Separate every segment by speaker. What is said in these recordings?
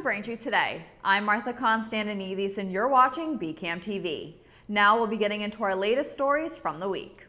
Speaker 1: Braintree Today. I'm Martha Konstandinidis and you're watching BCAM TV. Now we'll be getting into our latest stories from the week.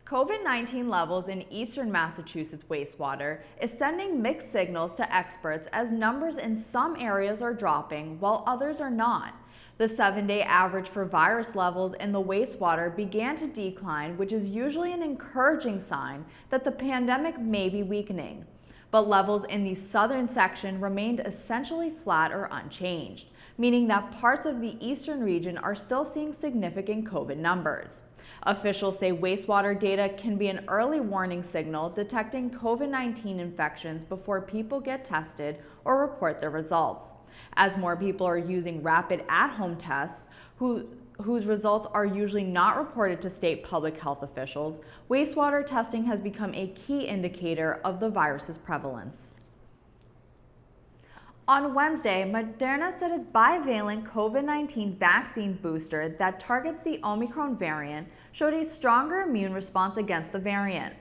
Speaker 1: COVID-19 levels in eastern Massachusetts wastewater is sending mixed signals to experts as numbers in some areas are dropping while others are not. The 7-day average for virus levels in the wastewater began to decline, which is usually an encouraging sign that the pandemic may be weakening. But levels in the southern section remained essentially flat or unchanged, meaning that parts of the eastern region are still seeing significant COVID numbers. Officials say wastewater data can be an early warning signal detecting COVID-19 infections before people get tested or report their results. As more people are using rapid at-home tests, whose results are usually not reported to state public health officials, wastewater testing has become a key indicator of the virus's prevalence. On Wednesday, Moderna said its bivalent COVID-19 vaccine booster that targets the Omicron variant showed a stronger immune response against the variant.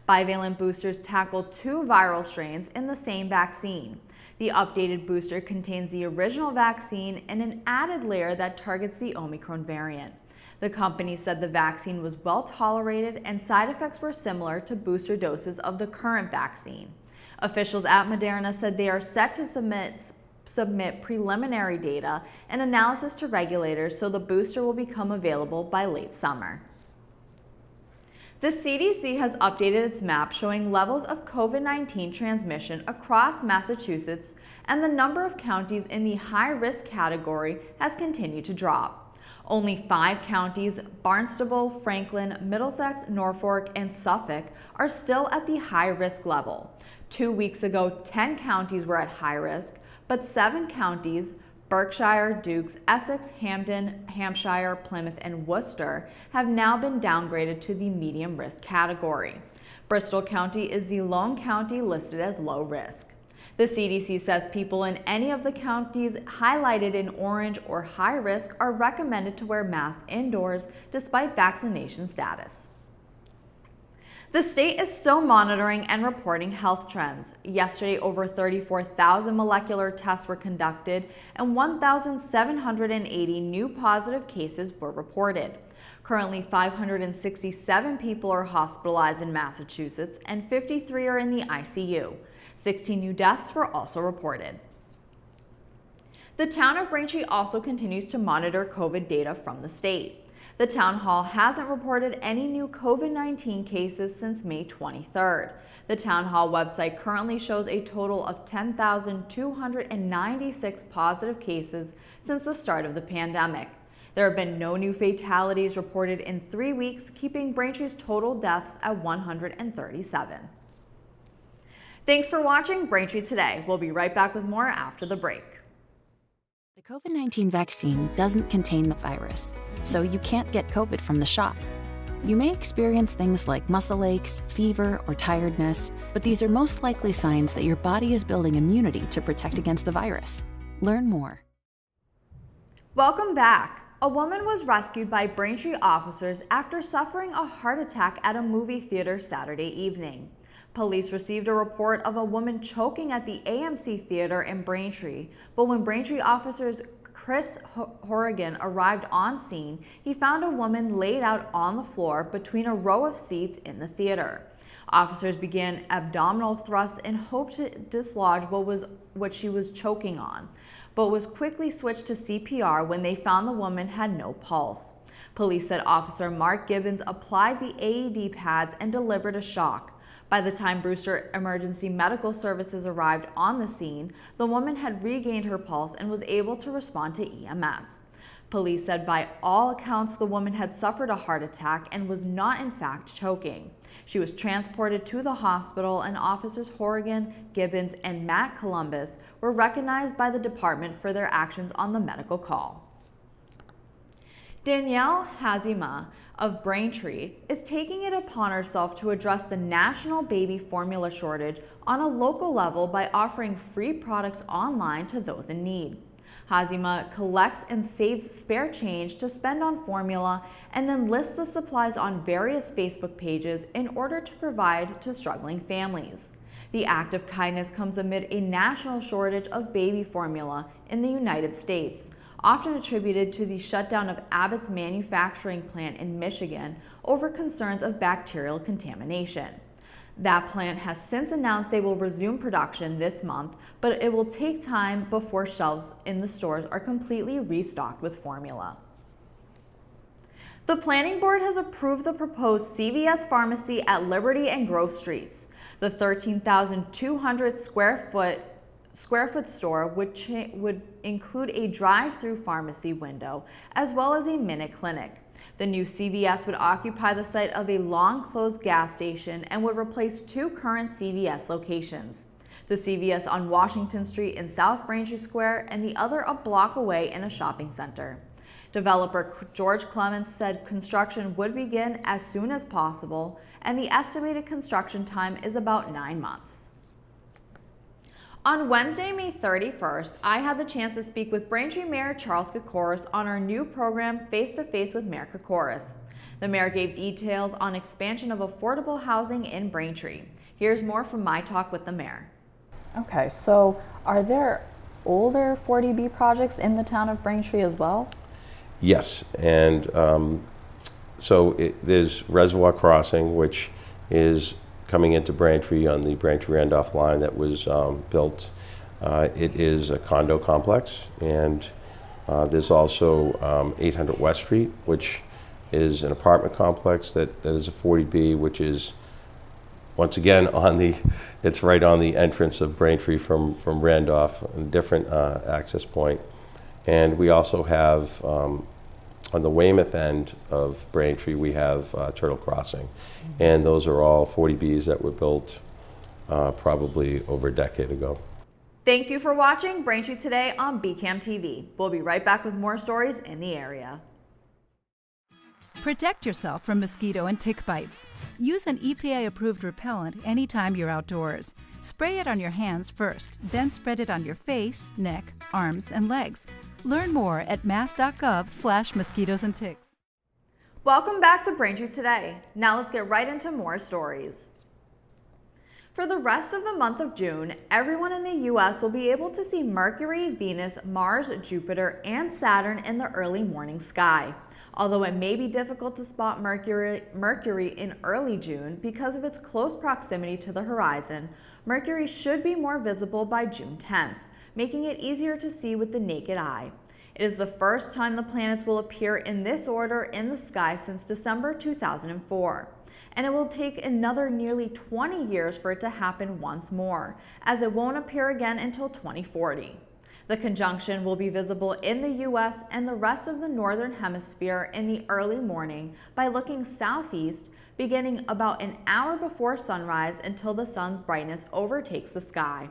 Speaker 1: Bivalent boosters tackle two viral strains in the same vaccine. The updated booster contains the original vaccine and an added layer that targets the Omicron variant. The company said the vaccine was well tolerated and side effects were similar to booster doses of the current vaccine. Officials at Moderna said they are set to submit preliminary data and analysis to regulators so the booster will become available by late summer. The CDC has updated its map showing levels of COVID-19 transmission across Massachusetts, and the number of counties in the high-risk category has continued to drop. Only 5 counties, Barnstable, Franklin, Middlesex, Norfolk, and Suffolk, are still at the high-risk level. 2 weeks ago, 10 counties were at high risk, but 7 counties, Berkshire, Dukes, Essex, Hampden, Hampshire, Plymouth, and Worcester, have now been downgraded to the medium risk category. Bristol County is the lone county listed as low risk. The CDC says people in any of the counties highlighted in orange or high risk are recommended to wear masks indoors despite vaccination status. The state is still monitoring and reporting health trends. Yesterday, over 34,000 molecular tests were conducted and 1,780 new positive cases were reported. Currently, 567 people are hospitalized in Massachusetts and 53 are in the ICU. 16 new deaths were also reported. The town of Braintree also continues to monitor COVID data from the state. The town hall hasn't reported any new COVID-19 cases since May 23rd. The town hall website currently shows a total of 10,296 positive cases since the start of the pandemic. There have been no new fatalities reported in 3 weeks, keeping Braintree's total deaths at 137. Thanks for watching Braintree Today. We'll be right back with more after the break.
Speaker 2: The COVID-19 vaccine doesn't contain the virus, so you can't get COVID from the shot. You may experience things like muscle aches, fever, or tiredness, but these are most likely signs that your body is building immunity to protect against the virus. Learn more.
Speaker 1: Welcome back. A woman was rescued by Braintree officers after suffering a heart attack at a movie theater Saturday evening. Police received a report of a woman choking at the AMC Theater in Braintree, but when Braintree officers Chris Horrigan arrived on scene, he found a woman laid out on the floor between a row of seats in the theater. Officers began abdominal thrusts in hope to dislodge what she was choking on, but was quickly switched to CPR when they found the woman had no pulse. Police said Officer Mark Gibbons applied the AED pads and delivered a shock. By the time Brewster Emergency Medical Services arrived on the scene, the woman had regained her pulse and was able to respond to EMS. Police said by all accounts the woman had suffered a heart attack and was not in fact choking. She was transported to the hospital, and Officers Horrigan, Gibbons, and Matt Columbus were recognized by the department for their actions on the medical call. Danielle Hazima of Braintree is taking it upon herself to address the national baby formula shortage on a local level by offering free products online to those in need. Hazima collects and saves spare change to spend on formula and then lists the supplies on various Facebook pages in order to provide to struggling families. The act of kindness comes amid a national shortage of baby formula in the United States, often attributed to the shutdown of Abbott's manufacturing plant in Michigan over concerns of bacterial contamination. That plant has since announced they will resume production this month, but it will take time before shelves in the stores are completely restocked with formula. The Planning Board has approved the proposed CVS pharmacy at Liberty and Grove Streets. The 13,200 square foot store would include a drive-through pharmacy window as well as a minute clinic. The new CVS would occupy the site of a long-closed gas station and would replace two current CVS locations. The CVS on Washington Street in South Braintree Square and the other a block away in a shopping center. Developer George Clements said construction would begin as soon as possible, and the estimated construction time is about 9 months. On Wednesday, May 31st, I had the chance to speak with Braintree Mayor Charles Kokoris on our new program, Face to Face with Mayor Kokoris. The mayor gave details on expansion of affordable housing in Braintree. Here's more from my talk with the mayor.
Speaker 3: Okay, so are there older 40B projects in the town of Braintree as well?
Speaker 4: Yes, and there's Reservoir Crossing, which is coming into Braintree on the Braintree-Randolph line that was built. It is a condo complex, and there's also 800 West Street, which is an apartment complex that is a 40B, which is once again it's right on the entrance of Braintree from Randolph, a different access point. And we also have, on the Weymouth end of Braintree, we have Turtle Crossing. And those are all 40Bs that were built probably over a decade ago.
Speaker 1: Thank you for watching Braintree Today on BCAM TV. We'll be right back with more stories in the area.
Speaker 5: Protect yourself from mosquito and tick bites. Use an EPA-approved repellent anytime you're outdoors. Spray it on your hands first, then spread it on your face, neck, arms, and legs. Learn more at mass.gov/mosquitoes and ticks.
Speaker 1: Welcome back to Braintree Today. Now let's get right into more stories. For the rest of the month of June, everyone in the U.S. will be able to see Mercury, Venus, Mars, Jupiter, and Saturn in the early morning sky. Although it may be difficult to spot Mercury in early June because of its close proximity to the horizon, Mercury should be more visible by June 10th, making it easier to see with the naked eye. It is the first time the planets will appear in this order in the sky since December 2004. And it will take another nearly 20 years for it to happen once more, as it won't appear again until 2040. The conjunction will be visible in the U.S. and the rest of the northern hemisphere in the early morning by looking southeast, beginning about an hour before sunrise until the sun's brightness overtakes the sky.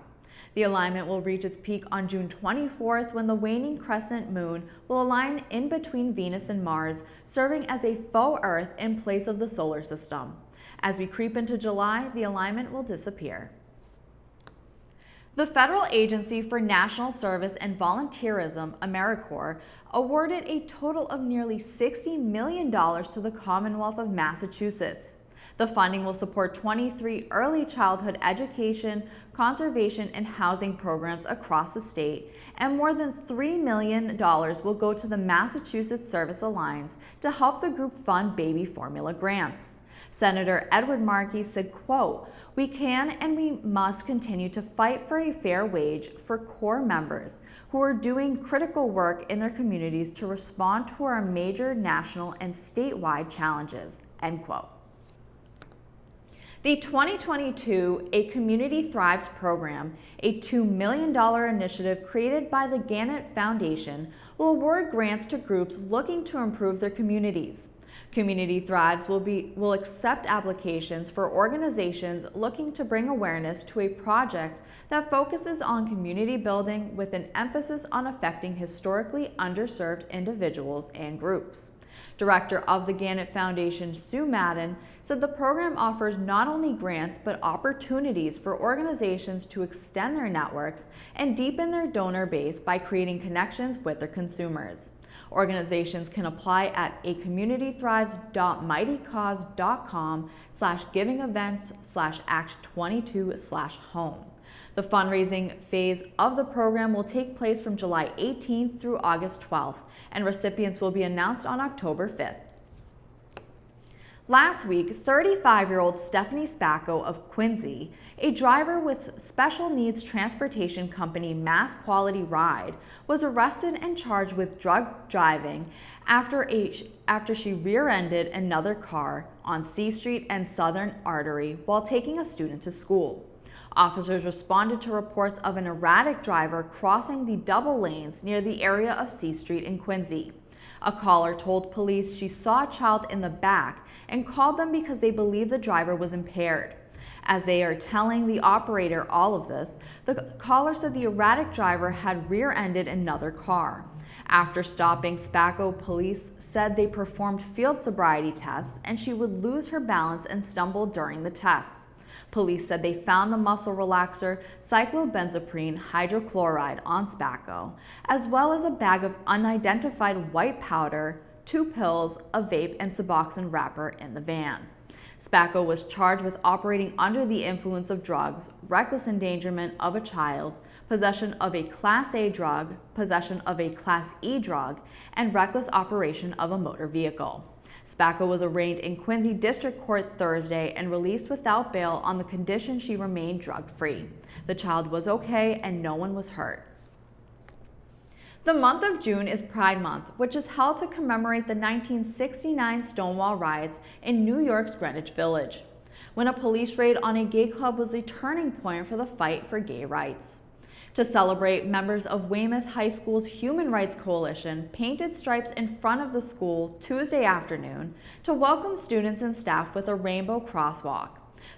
Speaker 1: The alignment will reach its peak on June 24th when the waning crescent moon will align in between Venus and Mars, serving as a faux Earth in place of the solar system. As we creep into July, the alignment will disappear. The Federal Agency for National Service and Volunteerism, AmeriCorps, awarded a total of nearly $60 million to the Commonwealth of Massachusetts. The funding will support 23 early childhood education, conservation, and housing programs across the state, and more than $3 million will go to the Massachusetts Service Alliance to help the group fund baby formula grants. Senator Edward Markey said, quote, "We can and we must continue to fight for a fair wage for Corps members who are doing critical work in their communities to respond to our major national and statewide challenges," end quote. The 2022 A Community Thrives program, a $2 million initiative created by the Gannett Foundation, will award grants to groups looking to improve their communities. Community Thrives will accept applications for organizations looking to bring awareness to a project that focuses on community building with an emphasis on affecting historically underserved individuals and groups. Director of the Gannett Foundation, Sue Madden, said the program offers not only grants but opportunities for organizations to extend their networks and deepen their donor base by creating connections with their consumers. Organizations can apply at acommunitythrives.mightycause.com/giving-events/act22/home. The fundraising phase of the program will take place from July 18th through August 12th, and recipients will be announced on October 5th. Last week, 35-year-old Stephanie Spacco of Quincy, a driver with special needs transportation company Mass Quality Ride, was arrested and charged with drug driving after she rear-ended another car on C Street and Southern Artery while taking a student to school. Officers responded to reports of an erratic driver crossing the double lanes near the area of C Street in Quincy. A caller told police she saw a child in the back and called them because they believed the driver was impaired. As they are telling the operator all of this, the caller said the erratic driver had rear-ended another car. After stopping Spacco, police said they performed field sobriety tests and she would lose her balance and stumble during the tests. Police said they found the muscle relaxer cyclobenzaprine hydrochloride on Spacco, as well as a bag of unidentified white powder, 2 pills, a vape, and Suboxone wrapper in the van. Spacco was charged with operating under the influence of drugs, reckless endangerment of a child, possession of a Class A drug, possession of a Class E drug, and reckless operation of a motor vehicle. Spacco was arraigned in Quincy District Court Thursday and released without bail on the condition she remained drug-free. The child was okay and no one was hurt. The month of June is Pride Month, which is held to commemorate the 1969 Stonewall riots in New York's Greenwich Village, when a police raid on a gay club was the turning point for the fight for gay rights. To celebrate, members of Weymouth High School's Human Rights Coalition painted stripes in front of the school Tuesday afternoon to welcome students and staff with a rainbow crosswalk.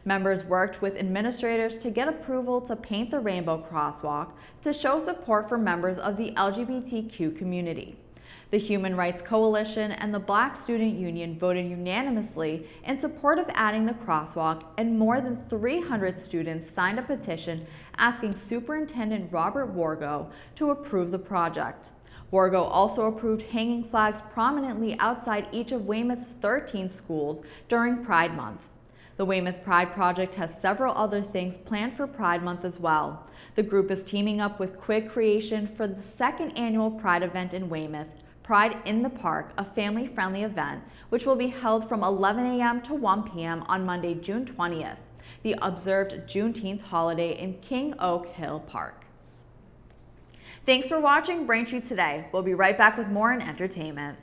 Speaker 1: Members worked with administrators to get approval to paint the rainbow crosswalk to show support for members of the LGBTQ community. The Human Rights Coalition and the Black Student Union voted unanimously in support of adding the crosswalk, and more than 300 students signed a petition asking Superintendent Robert Wargo to approve the project. Wargo also approved hanging flags prominently outside each of Weymouth's 13 schools during Pride Month. The Weymouth Pride Project has several other things planned for Pride Month as well. The group is teaming up with Quid Creation for the second annual Pride event in Weymouth, Pride in the Park, a family-friendly event, which will be held from 11 a.m. to 1 p.m. on Monday, June 20th, the observed Juneteenth holiday in King Oak Hill Park. Thanks for watching Braintree Today. We'll be right back with more in entertainment.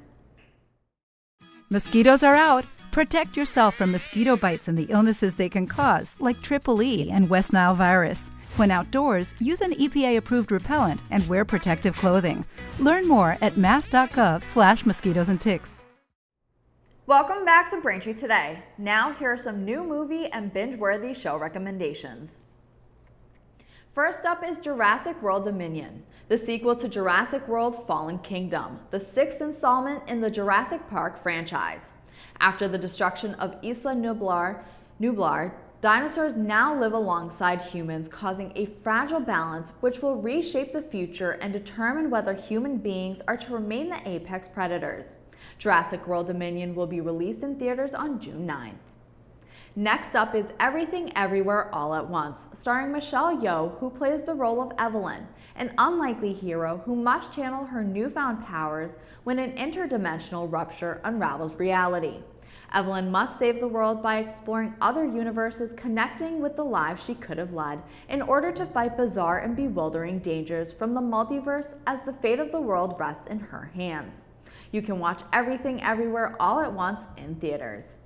Speaker 5: Mosquitoes are out. Protect yourself from mosquito bites and the illnesses they can cause, like Triple E and West Nile virus. When outdoors, use an EPA-approved repellent and wear protective clothing. Learn more at mass.gov/mosquitoes and ticks.
Speaker 1: Welcome back to Braintree Today. Now here are some new movie and binge-worthy show recommendations. First up is Jurassic World Dominion, the sequel to Jurassic World Fallen Kingdom, the 6th installment in the Jurassic Park franchise. After the destruction of Isla Nublar, dinosaurs now live alongside humans, causing a fragile balance which will reshape the future and determine whether human beings are to remain the apex predators. Jurassic World Dominion will be released in theaters on June 9th. Next up is Everything Everywhere All at Once, starring Michelle Yeoh, who plays the role of Evelyn, an unlikely hero who must channel her newfound powers when an interdimensional rupture unravels reality. Evelyn must save the world by exploring other universes, connecting with the lives she could have led in order to fight bizarre and bewildering dangers from the multiverse as the fate of the world rests in her hands. You can watch Everything Everywhere All at Once in theaters.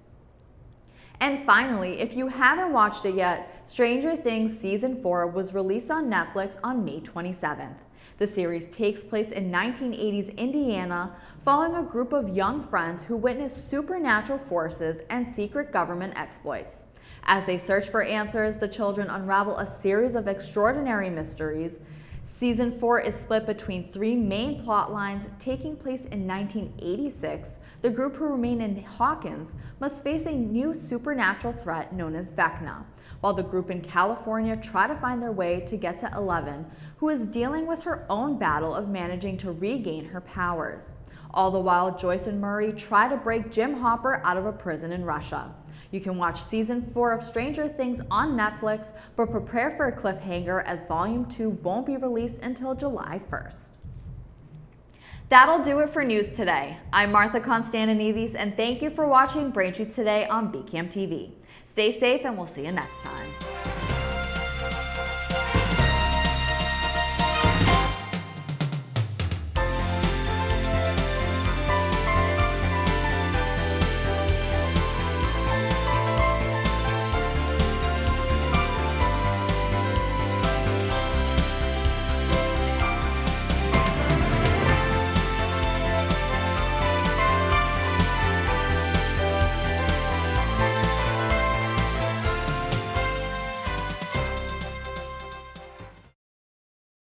Speaker 1: And finally, if you haven't watched it yet, Stranger Things Season 4 was released on Netflix on May 27th. The series takes place in 1980s Indiana, following a group of young friends who witness supernatural forces and secret government exploits. As they search for answers, the children unravel a series of extraordinary mysteries. Season 4 is split between 3 main plot lines taking place in 1986. The group who remain in Hawkins must face a new supernatural threat known as Vecna, while the group in California try to find their way to get to Eleven, who is dealing with her own battle of managing to regain her powers. All the while, Joyce and Murray try to break Jim Hopper out of a prison in Russia. You can watch Season 4 of Stranger Things on Netflix, but prepare for a cliffhanger as Volume 2 won't be released until July 1st. That'll do it for news today. I'm Martha Konstandinidis, and thank you for watching Braintree Today on BCAM TV. Stay safe, and we'll see you next time.